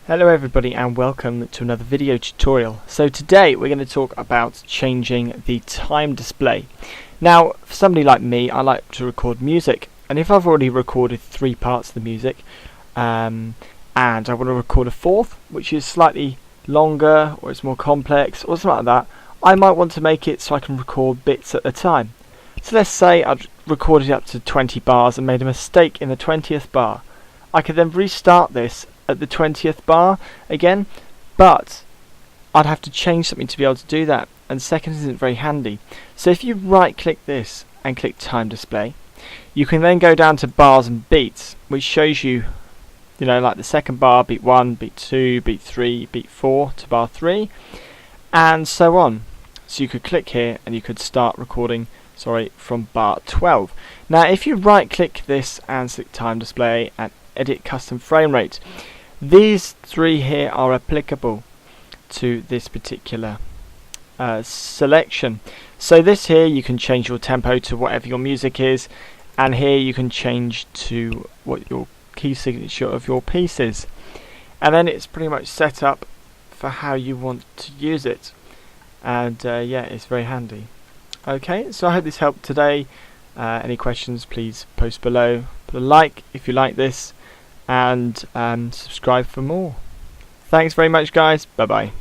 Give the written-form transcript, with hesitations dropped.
Hello everybody and welcome to another video tutorial. So today we're going to talk about changing the time display. Now for somebody like me, I like to record music, and if I've already recorded 3 parts of the music and I want to record a 4th which is slightly longer or it's more complex or something like that, I might want to make it so I can record bits at a time. So let's say I've recorded up to 20 bars and made a mistake in the 20th bar. I could then restart this at the 20th bar again, but I'd have to change something to be able to do that, and seconds isn't very handy. So if you right click this and click time display, you can then go down to bars and beats, which shows you, like the second bar, beat 1, beat 2, beat 3, beat 4 to bar 3, and so on. So you could click here and you could start recording from bar 12. Now if you right click this and select time display and edit custom frame rate, these 3 here are applicable to this particular selection. So this here, you can change your tempo to whatever your music is, and here you can change to what your key signature of your piece is, and then it's pretty much set up for how you want to use it, and yeah, it's very handy. Okay, so I hope this helped today. Any questions, please post below. Put a like if you like this, and subscribe for more. Thanks very much guys, bye bye.